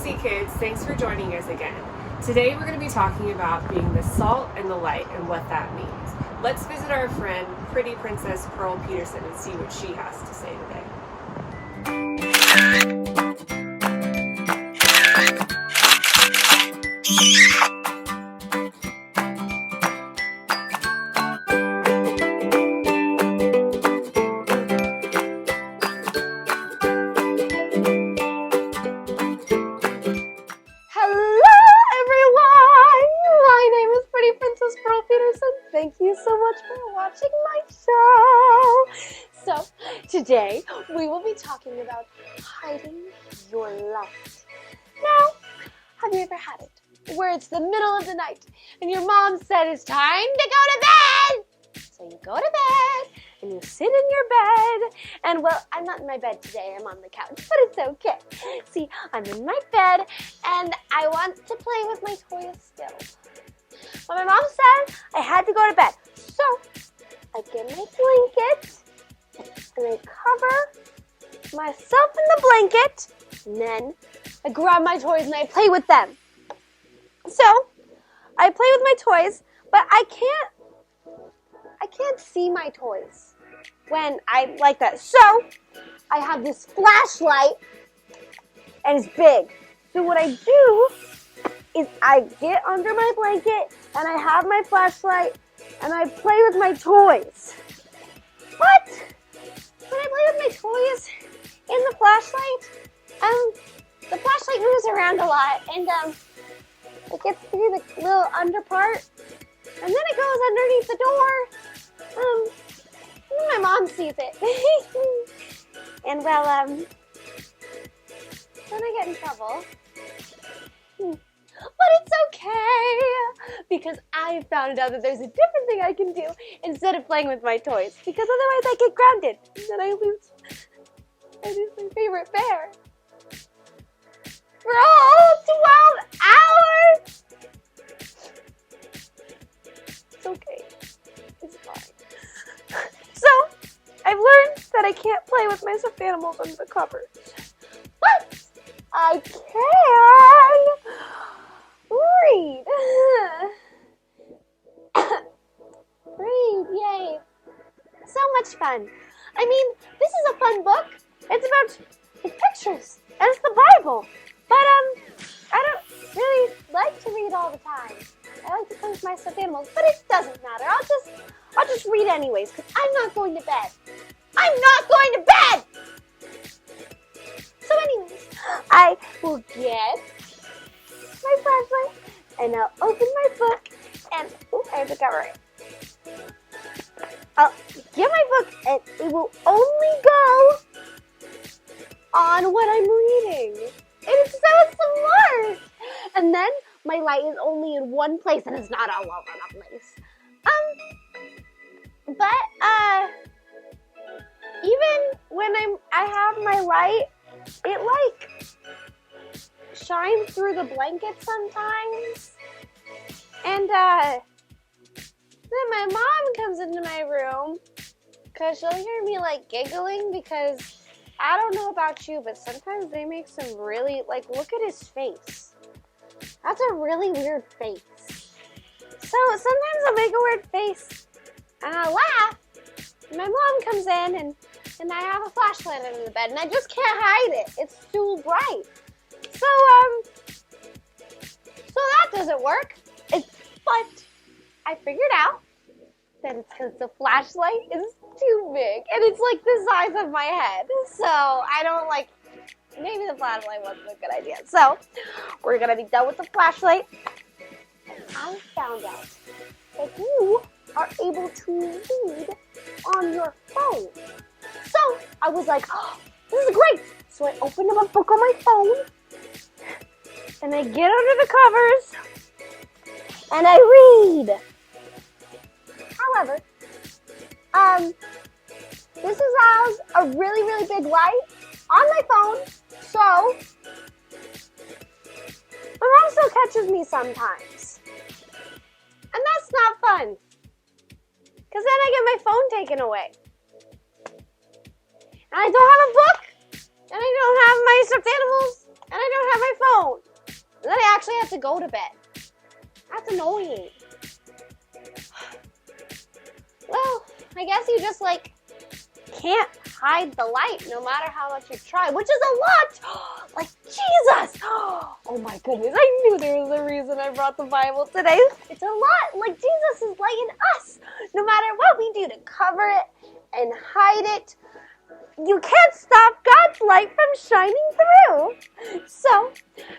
Hey kids, thanks for joining us again. Today we're going to be talking about being the salt and the light and what that means. Let's visit our friend, Pretty Princess Pearl Peterson, and see what she has to say today. Thank you so much for watching my show. So today we will be talking about hiding your light. Now, have you ever had it where it's the middle of the night and your mom said it's time to go to bed? So you go to bed and you sit in your bed and, well, I'm not in my bed today, I'm on the couch, but it's okay. See, I'm in my bed and I want to play with my toys still. But my mom said I had to go to bed. So I get my blanket and I cover myself in the blanket. And then I grab my toys and I play with them. So I play with my toys, but I can't see my toys when I like that. So I have this flashlight and it's big. So what I do is I get under my blanket and I have my flashlight and I play with my toys. But when I play with my toys in the flashlight moves around a lot and it gets through the little under part and then it goes underneath the door. And then my mom sees it. And well, then I get in trouble. But it's okay, because I found out that there's a different thing I can do instead of playing with my toys, because otherwise I get grounded, and then I lose my favorite bear for all 12 hours. It's okay. It's fine. So, I've learned that I can't play with my stuffed animals under the covers, but I can read. Read, yay. So much fun. I mean, this is a fun book. It's pictures, and it's the Bible. But, I don't really like to read all the time. I like to play with my stuffed animals, but it doesn't matter. I'll just read anyways, because I'm not going to bed. I'm not going to bed! So anyways, I will get my flashlight and I'll open my book and, I have to cover it. I'll get my book and it will only go on what I'm reading. And it's so smart. And then my light is only in one place and it's not all over the place. But even when I have my light, it like shines through the blanket sometimes. And then my mom comes into my room because she'll hear me like giggling because I don't know about you, but sometimes they make some really, like, look at his face. That's a really weird face. So sometimes I'll make a weird face and I'll laugh. And my mom comes in and I have a flashlight under the bed and I just can't hide it. It's too bright. So that doesn't work. But I figured out that it's because the flashlight is too big and it's like the size of my head. So I don't like, maybe the flashlight wasn't a good idea. So we're gonna be done with the flashlight. I found out that you are able to read on your phone. So I was like, oh, this is great. So I opened up a book on my phone and I get under the covers and I read. However, this has a really, really big light on my phone, so my mom still catches me sometimes. And that's not fun, because then I get my phone taken away. And I don't have a book, and I don't have my stuffed animals, and I don't have my phone. to go to bed. That's annoying. Well, I guess you just can't hide the light no matter how much you try, which is a lot. Like Jesus. Oh my goodness, I knew there was a reason I brought the Bible today. It's a lot. Like Jesus is light in us. No matter what we do to cover it and hide it, you can't stop God's light from shining through. So,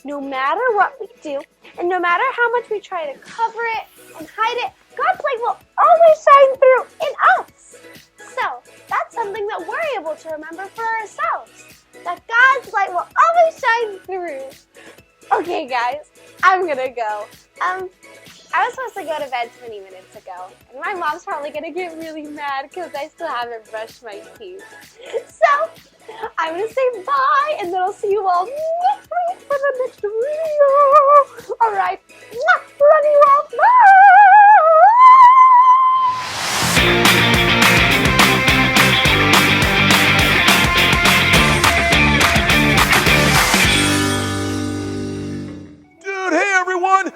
no matter what we do, and no matter how much we try to cover it and hide it, God's light will always shine through in us. So, that's something that we're able to remember for ourselves, that God's light will always shine through. Okay, guys, I'm gonna go. I was supposed to go to bed 20 minutes ago, and my mom's probably gonna get really mad because I still haven't brushed my teeth. So, I'm gonna say bye, and then I'll see you all next week for the next video. Alright, love you all, bye!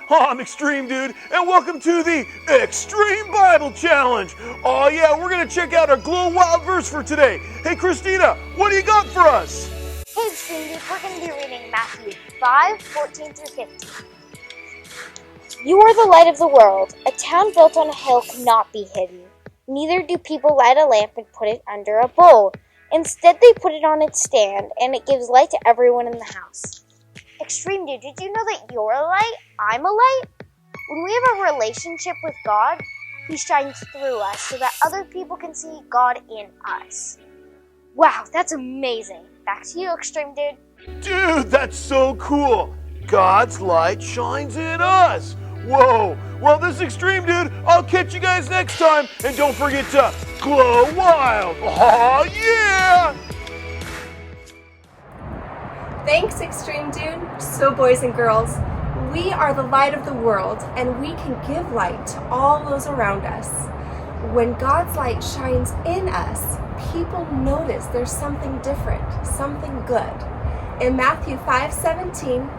I'm Extreme Dude, and welcome to the Extreme Bible Challenge. Oh yeah, we're going to check out our Glow Wild verse for today. Hey Christina, what do you got for us? Hey Extreme Dude, we're going to be reading Matthew 5:14-15. You are the light of the world. A town built on a hill cannot be hidden. Neither do people light a lamp and put it under a bowl. Instead, they put it on its stand, and it gives light to everyone in the house. Extreme Dude, did you know that you're a light? I'm a light? When we have a relationship with God, He shines through us so that other people can see God in us. Wow, that's amazing. Back to you, Extreme Dude. Dude, that's so cool. God's light shines in us. Whoa. Well, this is Extreme Dude. I'll catch you guys next time. And don't forget to glow wild. Oh, yeah. Thanks, Extreme Dude. So, boys and girls, we are the light of the world, and we can give light to all those around us. When God's light shines in us, people notice there's something different, something good. In Matthew 5:15,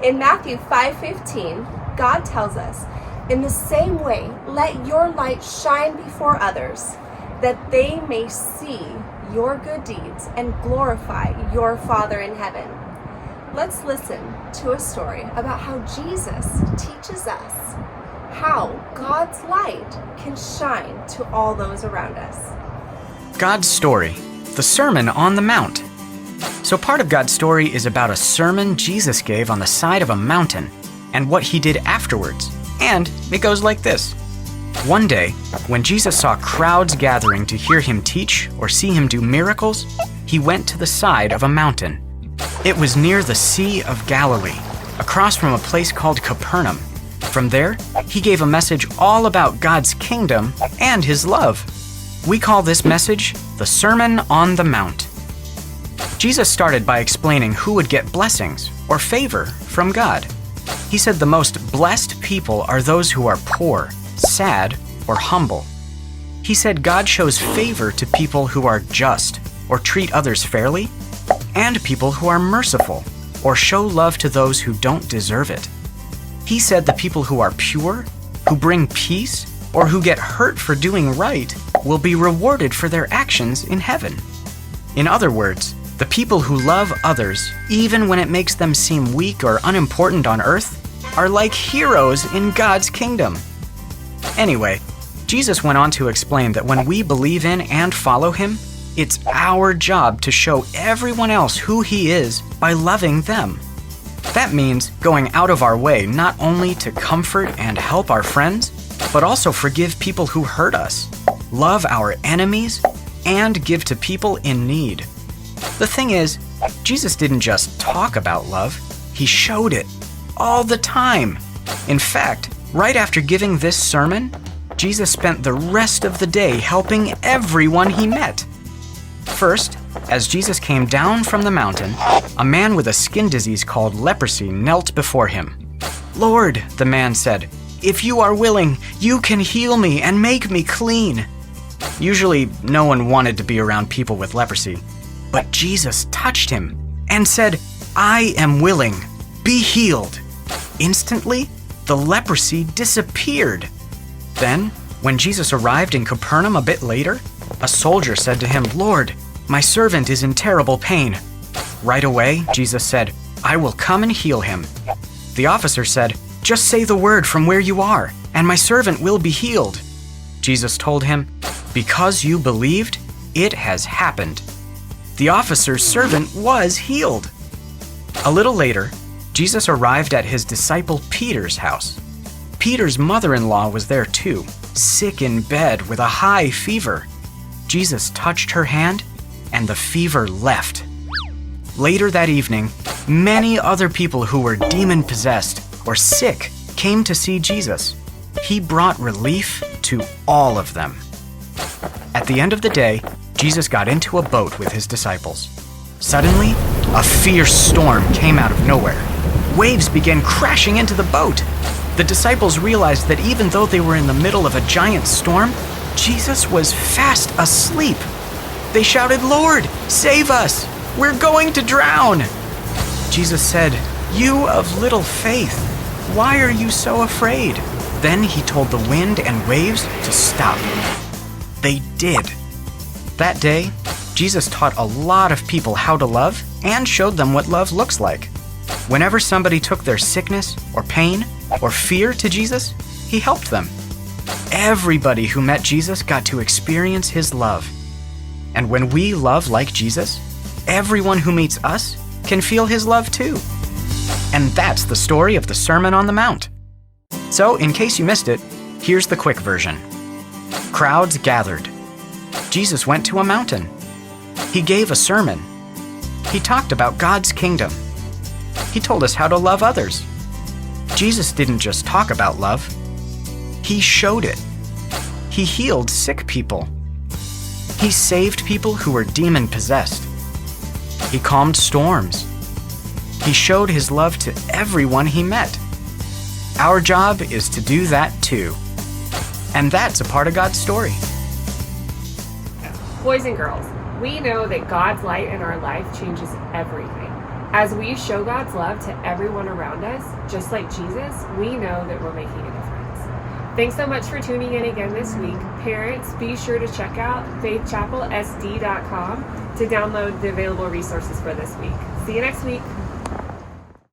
in Matthew 5:15, God tells us, in the same way, let your light shine before others, that they may see your good deeds and glorify your Father in heaven. Let's listen to a story about how Jesus teaches us how God's light can shine to all those around us. God's story, the Sermon on the Mount. So part of God's story is about a sermon Jesus gave on the side of a mountain and what he did afterwards. And it goes like this. One day, when Jesus saw crowds gathering to hear him teach or see him do miracles, he went to the side of a mountain. It was near the Sea of Galilee, across from a place called Capernaum. From there, he gave a message all about God's kingdom and his love. We call this message the Sermon on the Mount. Jesus started by explaining who would get blessings or favor from God. He said the most blessed people are those who are poor, sad, or humble. He said God shows favor to people who are just or treat others fairly, and people who are merciful or show love to those who don't deserve it. He said the people who are pure, who bring peace, or who get hurt for doing right will be rewarded for their actions in heaven. In other words, the people who love others, even when it makes them seem weak or unimportant on earth, are like heroes in God's kingdom. Anyway, Jesus went on to explain that when we believe in and follow him, it's our job to show everyone else who he is by loving them. That means going out of our way not only to comfort and help our friends, but also forgive people who hurt us, love our enemies, and give to people in need. The thing is, Jesus didn't just talk about love, he showed it all the time. In fact, right after giving this sermon, Jesus spent the rest of the day helping everyone he met. First, as Jesus came down from the mountain, a man with a skin disease called leprosy knelt before him. "Lord," the man said, "if you are willing, you can heal me and make me clean." Usually, no one wanted to be around people with leprosy, but Jesus touched him, and said, "I am willing. Be healed." Instantly, the leprosy disappeared. Then, when Jesus arrived in Capernaum a bit later, a soldier said to him, "Lord, my servant is in terrible pain." Right away, Jesus said, "I will come and heal him." The officer said, "Just say the word from where you are, and my servant will be healed." Jesus told him, "Because you believed, it has happened." The officer's servant was healed. A little later, Jesus arrived at his disciple Peter's house. Peter's mother-in-law was there too, sick in bed with a high fever. Jesus touched her hand, and the fever left. Later that evening, many other people who were demon-possessed or sick came to see Jesus. He brought relief to all of them. At the end of the day, Jesus got into a boat with his disciples. Suddenly, a fierce storm came out of nowhere. Waves began crashing into the boat. The disciples realized that even though they were in the middle of a giant storm, Jesus was fast asleep. They shouted, "Lord, save us! We're going to drown!" Jesus said, "You of little faith, why are you so afraid?" Then he told the wind and waves to stop. They did. That day, Jesus taught a lot of people how to love and showed them what love looks like. Whenever somebody took their sickness or pain or fear to Jesus, he helped them. Everybody who met Jesus got to experience his love. And when we love like Jesus, everyone who meets us can feel his love too. And that's the story of the Sermon on the Mount. So, in case you missed it, here's the quick version. Crowds gathered. Jesus went to a mountain. He gave a sermon. He talked about God's kingdom. He told us how to love others. Jesus didn't just talk about love. He showed it. He healed sick people. He saved people who were demon-possessed. He calmed storms. He showed his love to everyone he met. Our job is to do that too. And that's a part of God's story. Boys and girls, we know that God's light in our life changes everything. As we show God's love to everyone around us, just like Jesus, we know that we're making a difference. Thanks so much for tuning in again this week. Parents, be sure to check out faithchapelsd.com to download the available resources for this week. See you next week.